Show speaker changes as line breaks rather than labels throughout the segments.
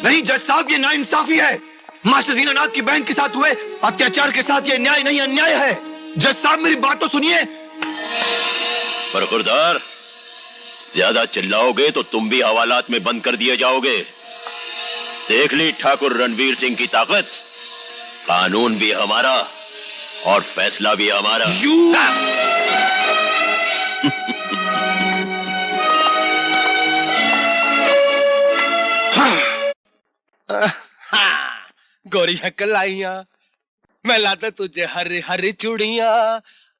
नहीं जज साहब, ये नाइंसाफी है। मास्टर दीनानाथ की बहन के साथ हुए अत्याचार के साथ ये न्याय नहीं, अन्याय है। जज साहब मेरी बात तो सुनिए।
बरखुरदार, ज्यादा चिल्लाओगे तो तुम भी हवालात में बंद कर दिए जाओगे। देख ली ठाकुर रणवीर सिंह की ताकत। कानून भी हमारा और फैसला भी हमारा।
गोरी हकल आइया, मैं लाता तुझे हरी हरी चूड़िया,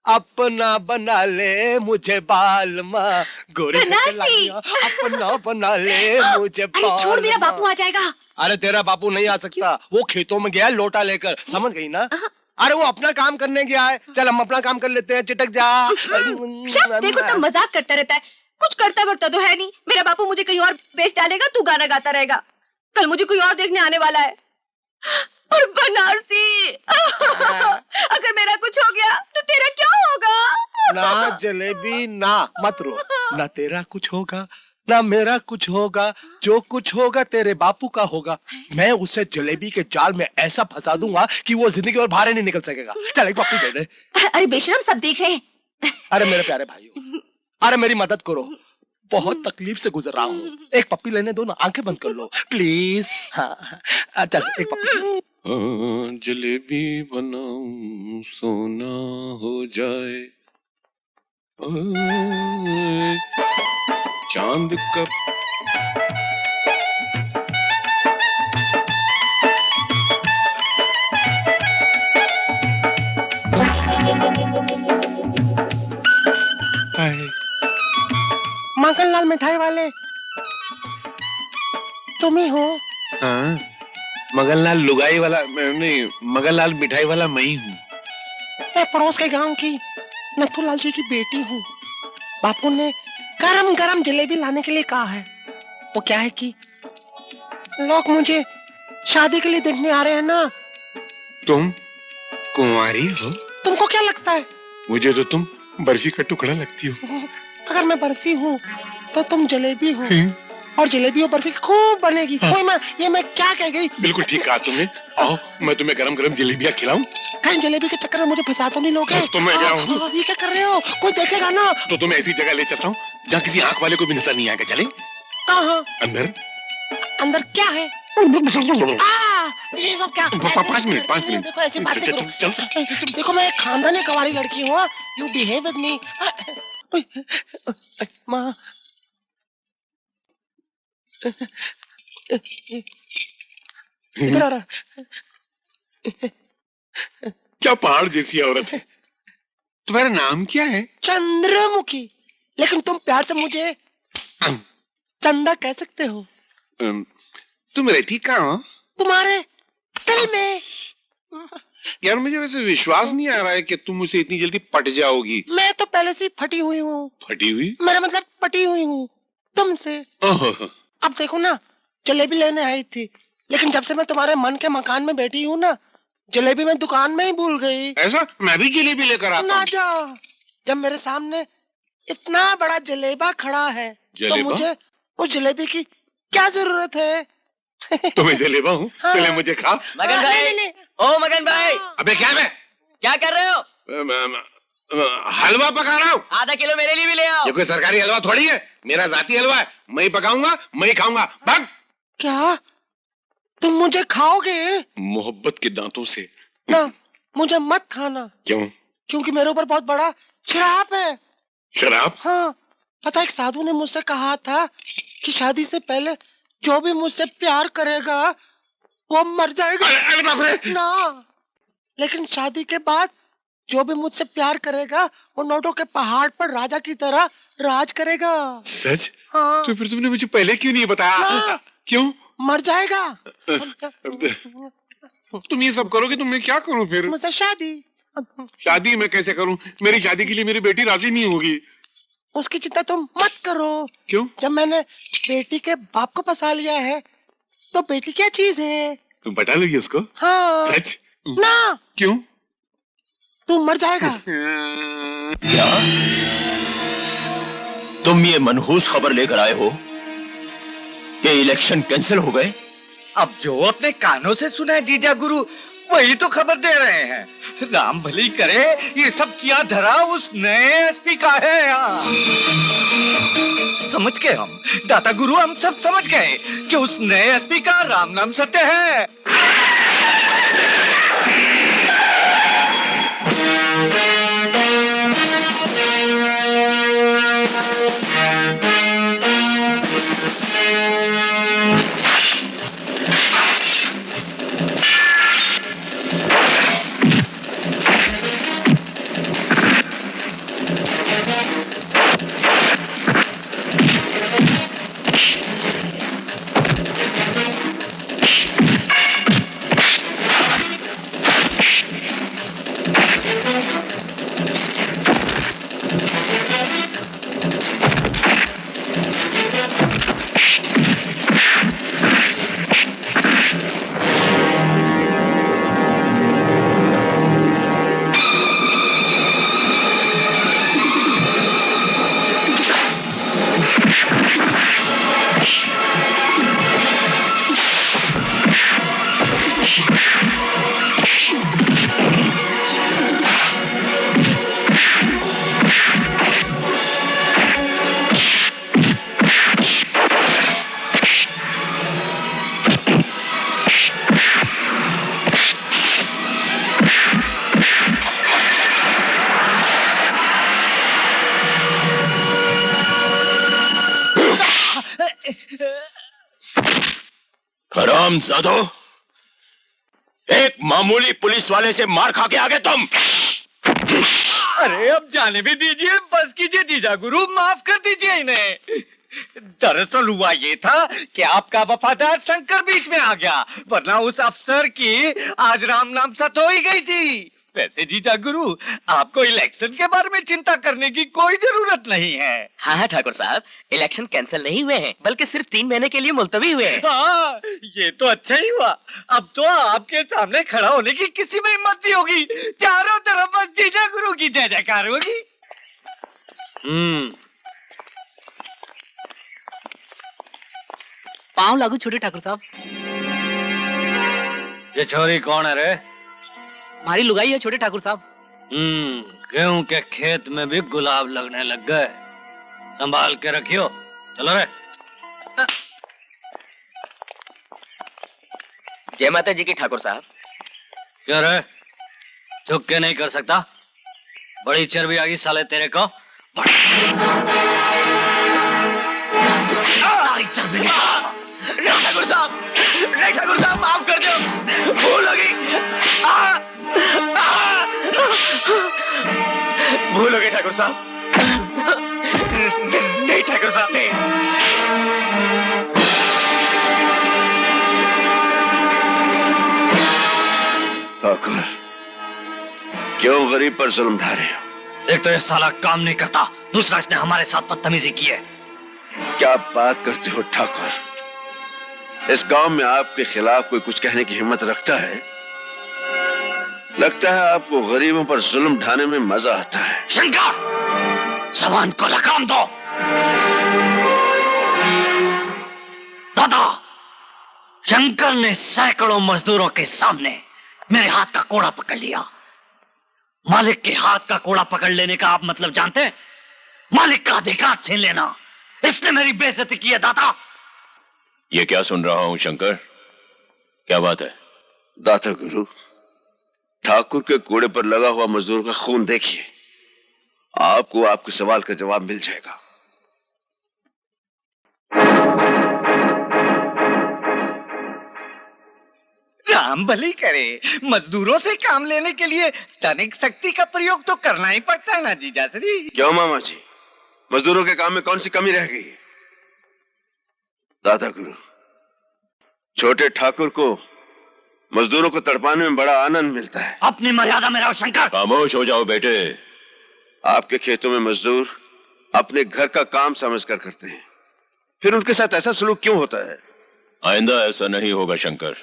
अपना बना ले मुझे बाल माँ। गोरी हकल आइया, अपना बना ले मुझे बाल।
अरे छोड़, मेरा बापू आ जाएगा।
अरे तेरा बापू नहीं आ सकता, वो खेतों में गया है लोटा लेकर, समझ गई ना? अरे वो अपना काम करने गया है, चल हम अपना काम कर लेते हैं, चिटक जा।
देखो तो मजाक करता रहता है, कुछ करता वर्ता तो है नहीं। मेरा बापू मुझे कहीं और बेच डालेगा, तू गाना गाता रहेगा। कल मुझे कोई और देखने आने वाला है। और बनारसी, अगर मेरा कुछ हो गया तो तेरा क्या होगा?
ना जलेबी, ना मत रो। ना तेरा कुछ होगा ना मेरा कुछ होगा, जो कुछ होगा तेरे बापू का होगा। मैं उसे जलेबी के जाल में ऐसा फंसा दूंगा कि वो जिंदगी और बाहर नहीं निकल सकेगा। चल एक पप्पी दे दे।
अरे बेशरम, सब देख रहे हैं।
अरे मेरे प्यारे भाइयों, अरे मेरी मदद करो, बहुत तकलीफ से गुजर रहा हूँ। एक पप्पी लेने दो ना, आंखें बंद कर लो प्लीज। हाँ चल एक पप्पी।
जलेबी बनाऊं सोना हो जाए, चांद का
मंगनलाल मिठाई वाले तुम ही हो?
हाँ, मगनलाल लुगाई वाला नहीं, मगनलाल मिठाई वाला मैं ही हूँ।
मैं पड़ोस के गांव की नथुलाल जी की बेटी हूँ। बापू ने गरम गरम जलेबी लाने के लिए कहा है। वो क्या है कि लोग मुझे शादी के लिए देखने आ रहे हैं ना।
तुम कुंवारी हो?
तुमको क्या लगता है?
मुझे तो तुम बर्फी का टुकड़ा लगती हो।
अगर मैं बर्फी हूँ तो तुम जलेबी हो, और जलेबी और बर्फी खूब बनेगी। कोई मैं क्या कह गई?
बिल्कुल ठीक कहा तुमने। आओ मैं तुम्हें गरम गरम जलेबियाँ खिलाऊं।
कहीं जलेबी के चक्कर में मुझे फंसा तो नहीं लोगे?
तो मैं क्या हूँ?
ये क्या कर रहे हो? कोई देखेगा ना।
तो तुम्हें ऐसी जगह ले चलता हूँ जहाँ किसी आंख वाले को भी नजर नहीं आएगा। चले?
कहाँ?
अंदर।
अंदर क्या है? ये सब क्या?
5 मिनट।
देखो ऐसी बात नहीं करो।
चल।
देखो मैं एक खानदानी कवारी लड़की हूँ। You behave with me. माँ इधर आ रहा।
क्या पहाड़ जैसी औरत है। तुम्हारा नाम क्या है?
चंद्रमुखी, लेकिन तुम प्यार से मुझे चंदा कह सकते हो।
तुम रहती कहाँ हो?
तुम्हारे दिल में।
यार मुझे वैसे विश्वास नहीं आ रहा है कि तुम मुझसे इतनी जल्दी पट जाओगी।
मैं तो पहले से फटी हुई हूँ।
फटी हुई?
मेरा मतलब पटी हुई हूँ तुमसे। अब देखो ना, जलेबी लेने आई थी, लेकिन जब से मैं तुम्हारे मन के मकान में बैठी हूँ ना, जलेबी मैं दुकान में ही भूल गई।
ऐसा? मैं भी जलेबी लेकर आता हूँ।
ना जा, जब मेरे सामने इतना बड़ा जलेबा खड़ा है तो मुझे उस जलेबी की क्या जरूरत है?
तो मैं जलेबा हूँ।
हाँ।
पहले मुझे खा।
मगन भाई, ओ मगन भाई,
अबे क्या है?
क्या कर रहे हो?
हलवा पका रहा हूँ।
आधा किलो मेरे लिए भी ले आओ।
ये कोई सरकारी हलवा थोड़ी है, मेरा जाती हलवा है। मैं ही पकाऊंगा, मैं ही खाऊंगा। भाग।
क्या तुम मुझे खाओगे?
मोहब्बत के दांतों से।
ना, मुझे मत खाना।
क्यों?
क्योंकि मेरे ऊपर बहुत बड़ा श्राप है।
शराब?
हाँ, पता है एक साधु ने मुझसे कहा था कि शादी से पहले जो भी मुझसे प्यार करेगा वो मर जाएगा।
अरे बाप रे।
ना, लेकिन शादी के बाद जो भी मुझसे प्यार करेगा वो नोटों के पहाड़ पर राजा की तरह राज करेगा।
सच?
हाँ।
तो फिर तुमने मुझे पहले क्यों नहीं बताया?
ना,
क्यों?
मर जाएगा।
तुम ये सब करोगे तो मैं क्या करूं फिर?
मुझसे शादी।
शादी मैं कैसे करूं? मेरी शादी के लिए मेरी बेटी राजी नहीं होगी।
उसकी चिंता तुम मत करो।
क्यों?
जब मैंने बेटी के बाप को फंसा लिया है तो बेटी क्या चीज है?
तुम पटा लोगी उसको?
हाँ।
सच?
ना।
क्यों?
तू मर जाएगा।
क्या तुम ये मनहूस खबर लेकर आए हो कि इलेक्शन कैंसिल हो गए?
अब जो अपने कानों से सुना है जीजा गुरु वही तो खबर दे रहे हैं। राम भली करे, ये सब किया धरा उस नए एसपी का है यहाँ। समझ गए हम दाता गुरु, हम सब समझ गए कि उस नए एसपी का राम नाम सत्य है।
हरामजादो, एक मामूली पुलिस वाले से मार खा के आ गए तुम।
अरे अब जाने भी दीजिए, बस कीजिए जीजा गुरु, माफ कर दीजिए इन्हें। दरअसल हुआ ये था कि आपका वफादार शंकर बीच में आ गया, वरना उस अफसर की आज राम नाम सत हो ही गई थी। वैसे जीजा गुरु, आपको इलेक्शन के बारे में चिंता करने की कोई जरूरत नहीं है।
हाँ हाँ ठाकुर साहब, इलेक्शन कैंसिल नहीं हुए हैं, बल्कि सिर्फ 3 महीने के लिए मुलतवी हुए हैं।
हाँ, ये तो अच्छा ही हुआ। अब तो आपके सामने खड़ा होने की किसी में हिम्मत नहीं होगी। चारों तरफ बस जीजा गुरु की जय जयकार होगी।
पाँव लागू छोटे ठाकुर साहब।
ये छोरी कौन है रे?
हमारी लुगाई है छोटे ठाकुर साहब।
गेहूं के खेत में भी गुलाब लगने लग गए, संभाल के रखियो। चलो रे।
जय माता जी की ठाकुर साहब।
क्या रे, चुप के नहीं कर सकता? बड़ी चर्बी आ गई साले तेरे को।
ठाकुर साहब, ठाकुर साहब माफ कर दो, भूल हो गई। भूल हो गई ठाकुर साहब। नहीं ठाकुर साहब, नहीं।
ठाकुर, क्यों गरीब पर जुल्म ढा रहे हो?
एक तो ये साला काम नहीं करता, दूसरा इसने हमारे साथ बदतमीजी की है।
क्या बात करते हो ठाकुर? इस गांव में आपके खिलाफ कोई कुछ कहने की हिम्मत रखता है? लगता है आपको गरीबों पर जुल्म ढाने में मजा आता है।
शंकर, जबान को लगाम दो। दादा, शंकर ने सैकड़ों मजदूरों के सामने मेरे हाथ का कोड़ा पकड़ लिया। मालिक के हाथ का कोड़ा पकड़ लेने का आप मतलब जानते हैं? मालिक का अधिकार छीन लेना। इसने मेरी बेइज्जती की है दाता।
ये क्या सुन रहा हूं शंकर, क्या बात है?
दाता गुरु, ठाकुर के कोड़े पर लगा हुआ मजदूर का खून देखिए, आपको आपके सवाल का जवाब मिल जाएगा।
राम भली करे, मजदूरों से काम लेने के लिए तनिक शक्ति का प्रयोग तो करना ही पड़ता है ना जीजाश्री।
क्यों मामा जी, मजदूरों के काम में कौन सी कमी रह गई है? दादा गुरु, छोटे ठाकुर को मजदूरों को तड़पाने में बड़ा आनंद मिलता है।
अपनी मर्यादा में रहो शंकर।
खामोश हो जाओ बेटे।
आपके खेतों में मजदूर अपने घर का काम समझकर करते हैं, फिर उनके साथ ऐसा सलूक क्यों होता है?
आइंदा ऐसा नहीं होगा शंकर,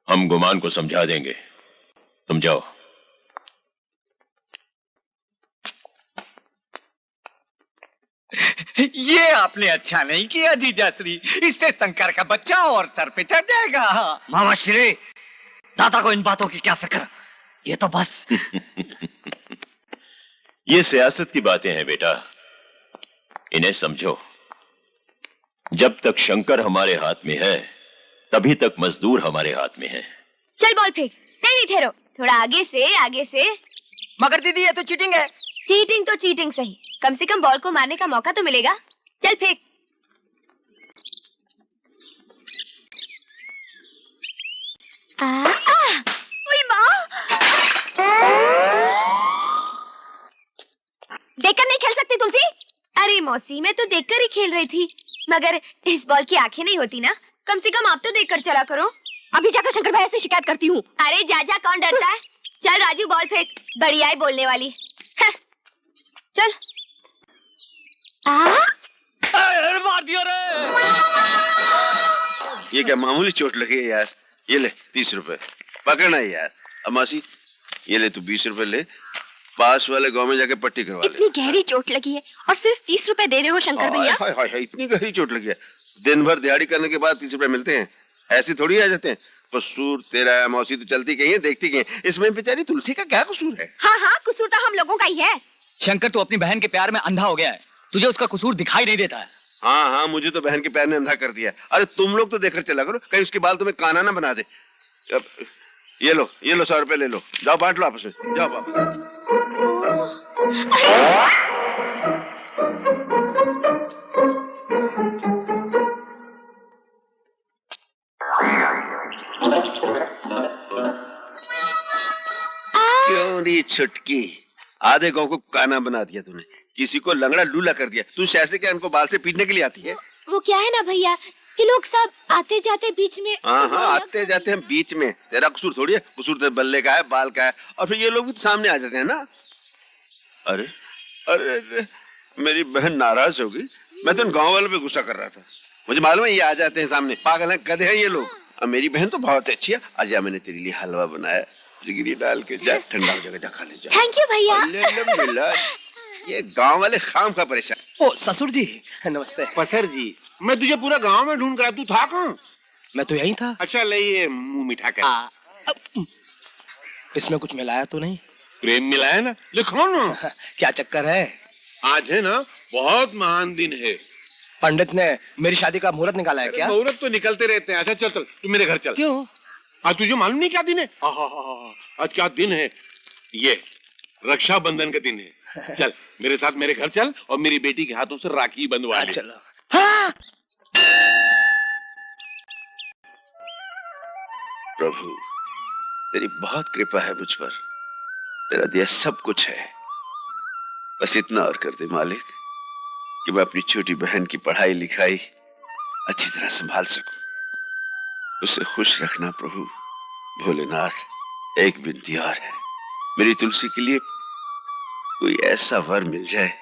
हम गुमान को समझा देंगे। तुम जाओ।
ये आपने अच्छा नहीं किया जीजाश्री, इससे शंकर का बच्चा और सर पे चढ़ जाएगा।
मामा श्री, दादा को इन बातों की क्या फिक्र, ये तो बस
ये सियासत की बातें हैं बेटा, इन्हें समझो। जब तक शंकर हमारे हाथ में है तभी तक मजदूर हमारे हाथ में है।
चल बॉल फेंक। नहीं ठहरो, थोड़ा आगे से, आगे से।
मगर दीदी ये तो चीटिंग है।
चीटिंग तो चीटिंग सही, कम से कम बॉल को मारने का मौका तो मिलेगा। चल फेंक। ओए माँ, देखकर नहीं खेल सकती तुलसी? अरे मौसी, मैं तो देखकर ही खेल रही थी, मगर इस बॉल की आंखें नहीं होती ना, कम से कम आप तो देखकर चला करो। अभी जाकर शंकर भैया से शिकायत करती हूँ। अरे जा, कौन डरता है। चल राजू बॉल फेंक, बढ़िया है बोलने वाली। चल।
मार दिया रे।
ये क्या मामूली चोट लगी है यार? ये ले 30 रुपए, पकड़ना है यार। अब मासी ये ले, तू 20 रुपए ले, पास वाले गांव में जाके पट्टी करवा ले।
इतनी गहरी चोट लगी है और सिर्फ 30 रुपए दे रहे हो शंकर भैया?
हाय हाय हाय, इतनी गहरी चोट लगी है। दिन भर दिहाड़ी करने के बाद 30 रुपए मिलते हैं, ऐसे थोड़ी आ जाते हैं। कसूर तेरा है मौसी, तो चलती गई है, देखती गई है। इसमें बेचारी तुलसी का क्या कसूर है?
हाँ, कसूर तो हम लोगों का ही है।
शंकर, तू अपनी बहन के प्यार में अंधा हो गया है, तुझे उसका कसूर दिखाई नहीं देता है।
हाँ, मुझे तो बहन के प्यार ने अंधा कर दिया। अरे तुम लोग तो देखकर चला करो, कहीं उसके बाल तुम्हें काना ना बना दे। अब ये लो 100 रुपए ले लो, जाओ बांट लो आपस में, जाओ वापस। क्यों री छुटकी, आधे गांव को काना बना दिया तूने, किसी को लंगड़ा लूला कर दिया। तू शहर से क्या इनको बाल से पीटने के लिए आती है?
वो क्या है ना भैया, ये लोग सब आते जाते बीच में।
हाँ, आते जाते हैं बीच में, तेरा कसूर थोड़ी है। कसूर तो बल्ले का है, बाल का है, और फिर ये लोग भी तो सामने आ जाते हैं ना। अरे अरे, अरे मेरी बहन नाराज होगी, मैं तो इन गाँव वालों पे गुस्सा कर रहा था। मुझे मालूम है ये आ जाते हैं सामने, पागल है, गधे हैं ये लोग। अब मेरी बहन तो बहुत अच्छी है, आज मैंने तेरे लिए हलवा बनाया, जिगरी डाल के, जा ठंडा हो जाएगा, जा खा ले जा।
थैंक यू भैया।
अल्हम्दुलिल्लाह, ये गांव वाले खाम का परेशान।
ओ ससुर जी नमस्ते।
पसर जी, मैं तुझे पूरा गांव में ढूंढ कर, तू था कहाँ?
मैं तो यही था।
अच्छा ले ये मुंह मीठा कर।
इसमें कुछ मिलाया तो नहीं?
प्रेम मिलाया ना, लिखो ना।
क्या चक्कर है?
आज है ना बहुत महान दिन है।
पंडित ने मेरी शादी का मुहूर्त निकाला है क्या?
मुहूर्त तो निकलते रहते हैं। अच्छा चल चल, तू मेरे घर चल।
क्यों?
आज तुझे मालूम नहीं क्या दिन है? आज क्या दिन है? ये रक्षाबंधन का दिन है। चल मेरे साथ मेरे घर चल और मेरी बेटी के हाथों से राखी बंधवा ले।
चलो। हाँ!
प्रभु तेरी बहुत कृपा है मुझ पर, तेरा दिया सब कुछ है, बस इतना और कर दे मालिक कि मैं अपनी छोटी बहन की पढ़ाई लिखाई अच्छी तरह संभाल सकूं। उसे खुश रखना प्रभु। भोलेनाथ एक विनती और है, मेरी तुलसी के लिए कोई ऐसा वर मिल जाए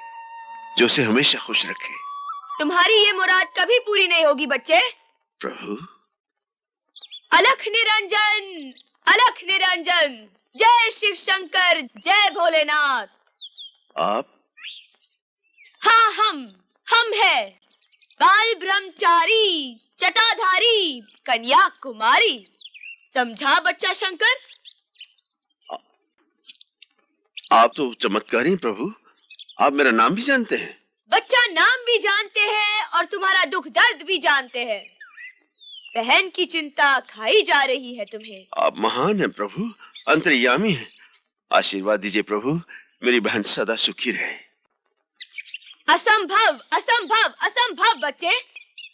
जो उसे हमेशा खुश रखे।
तुम्हारी ये मुराद कभी पूरी नहीं होगी बच्चे।
प्रभु
अलख निरंजन, अलख निरंजन, जय शिव शंकर, जय भोलेनाथ।
आप?
हाँ हम है बाल ब्रह्मचारी, जटाधारी, कन्याकुमारी। समझा बच्चा शंकर?
आप तो चमत्कारी हैं प्रभु, आप मेरा नाम भी जानते हैं।
बच्चा नाम भी जानते हैं और तुम्हारा दुख दर्द भी जानते हैं। बहन की चिंता खाई जा रही है तुम्हें।
आप महान हैं प्रभु, अंतर्यामी हैं। आशीर्वाद दीजिए प्रभु, मेरी बहन सदा सुखी रहे।
असंभव असंभव असंभव बच्चे।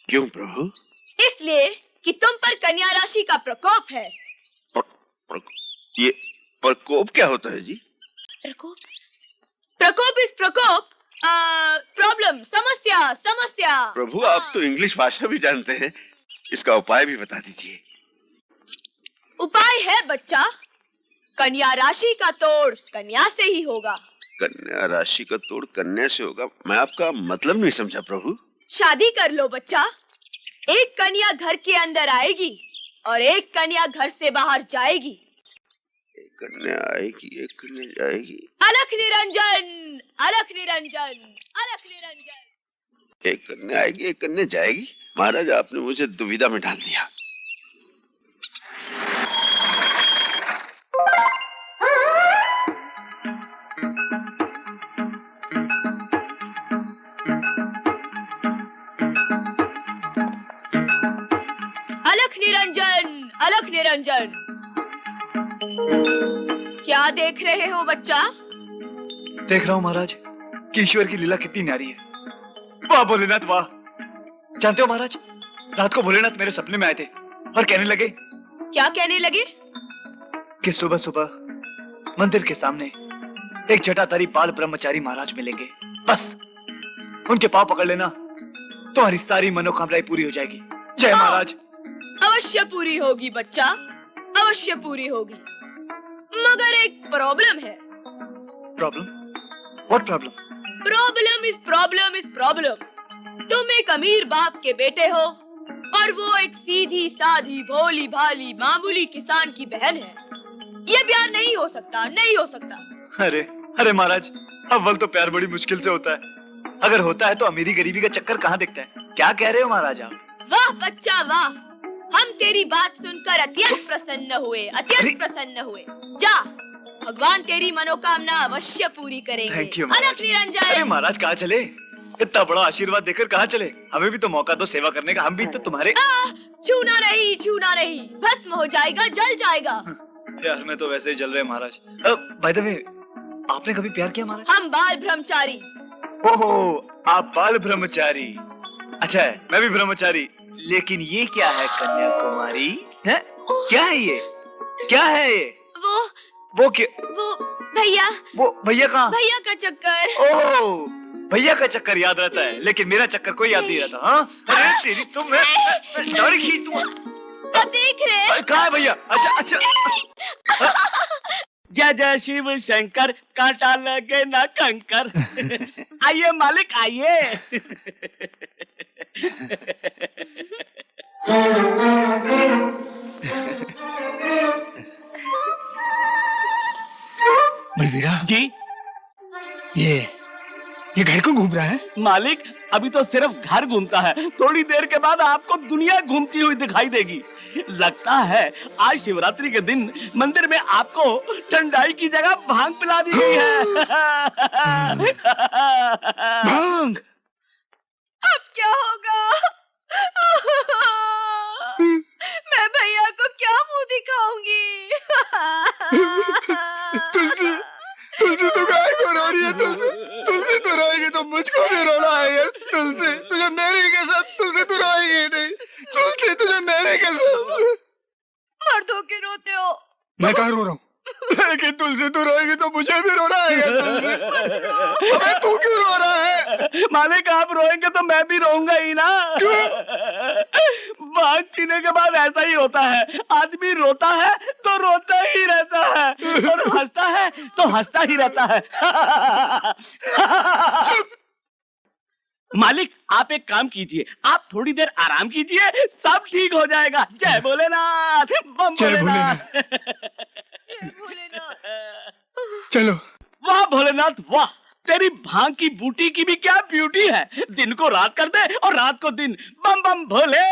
क्यों प्रभु?
इसलिए कि तुम पर कन्या राशि का प्रकोप है।
ये प्रकोप क्या होता है जी?
प्रकोप? प्रकोप इस प्रकोप, प्रॉब्लम, समस्या समस्या।
प्रभु आप तो इंग्लिश भाषा भी जानते हैं, इसका उपाय भी बता दीजिए।
उपाय है बच्चा, कन्या राशि का तोड़ कन्या से ही होगा।
कन्या राशि का तोड़ कन्या से होगा? मैं आपका मतलब नहीं समझा प्रभु।
शादी कर लो बच्चा, एक कन्या घर के अंदर आएगी और एक कन्या घर से बाहर जाएगी।
एक कन्या आएगी, एक कन्या जाएगी।
अलख निरंजन, अलख निरंजन, अलख निरंजन।
एक करने आएगी एक करने जाएगी। महाराज आपने मुझे दुविधा में डाल दिया।
अलख निरंजन, अलख निरंजन, क्या देख रहे हो बच्चा?
देख रहा हूँ महाराज कि ईश्वर की लीला कितनी न्यारी है। वाह भोलेनाथ वाह। जानते हो महाराज, रात को भोलेनाथ मेरे सपने में आए थे और कहने लगे।
क्या कहने लगे?
कि सुबह सुबह मंदिर के सामने एक जटाधारी बाल ब्रह्मचारी महाराज मिलेंगे, बस उनके पांव पकड़ लेना, तुम्हारी सारी मनोकामनाएं पूरी हो जाएगी। जय महाराज।
अवश्य पूरी होगी बच्चा, अवश्य पूरी होगी, मगर एक प्रॉब्लम है।
Problem? What problem?
Problem is problem. तुम एक अमीर बाप के बेटे हो और वो एक सीधी साधी भोली भाली मामूली किसान की बहन है। ये प्यार नहीं हो सकता, नहीं हो सकता।
अरे अरे महाराज, अव्वल तो प्यार बड़ी मुश्किल से होता है, अगर होता है तो अमीरी गरीबी का चक्कर कहाँ दिखता है। क्या कह रहे हो महाराज आप?
वाह बच्चा वाह, हम तेरी बात सुनकर अत्यंत प्रसन्न हुए, अत्यंत प्रसन्न हुए। जा, भगवान तेरी मनोकामना अवश्य पूरी करेंगे।
थैंक यू
अलख
महाराज।
निरंजन।
अरे महाराज कहाँ चले? इतना बड़ा आशीर्वाद देकर कहाँ चले? हमें भी तो मौका दो सेवा करने का, हम भी तो तुम्हारे।
छूना नहीं, छूना नहीं, भस्म हो जाएगा, जल जाएगा।
यार मैं तो वैसे ही जल रहे महाराज। बाय द वे, आपने कभी प्यार किया महाराज?
हम बाल ब्रह्मचारी।
ओहो, आप बाल ब्रह्मचारी। अच्छा है, मैं भी ब्रह्मचारी। लेकिन ये क्या है कन्याकुमारी? है क्या है ये? क्या है ये? वो क्या?
वो भैया।
वो भैया कहाँ?
भैया का चक्कर।
ओह, भैया का चक्कर याद रहता है, लेकिन मेरा चक्कर कोई याद नहीं रहता। हाँ अरे तेरी तुम दाढ़ी खींच दूंगा।
देख रहे?
कहाँ है भैया? अच्छा अच्छा।
जय जय शिव शंकर, कांटा लगे ना कंकर। आइए मालिक आइए।
बलबीरा
जी
ये घर को घूम रहा है?
मालिक, अभी तो सिर्फ घर घूमता है, थोड़ी देर के बाद आपको दुनिया घूमती हुई दिखाई देगी। लगता है आज शिवरात्रि के दिन मंदिर में आपको ठंडाई की जगह भांग पिला दी गई है।
भांग?
अब क्या होगा? मैं भैया को क्या मुंह दिखाऊंगी?
तुलसी तो गाय को रो रही है। तुलसी तो रोएगी तो मुझको भी रोना है यार। तुलसी तुझे मेरी कसम, तुलसी तू रोएगी नहीं। तुलसी तुझे मेरी कसम।
मर्दों के रोते हो।
मैं कहाँ रो रहा हूँ? लेकिन तुलसी तू रोएगी तो मुझे भी रोना है यार। अबे तू क्यों रो रहा है?
मालिक आप रोएंगे तो मैं भी रोऊंगा ही ना। भांग पीने के बाद ऐसा ही होता है, आदमी रोता है तो रोता ही रहता है और हंसता है तो हंसता ही रहता है। मालिक आप एक काम कीजिए, आप थोड़ी देर आराम कीजिए, सब ठीक हो जाएगा। जय भोलेनाथ, बम
जय
भोलेनाथ।
जय भोलेनाथ।
चलो।
वाह भोलेनाथ वाह, तेरी भांग की बूटी की भी क्या ब्यूटी है। दिन को रात कर दे और रात को दिन। बम बम भोले।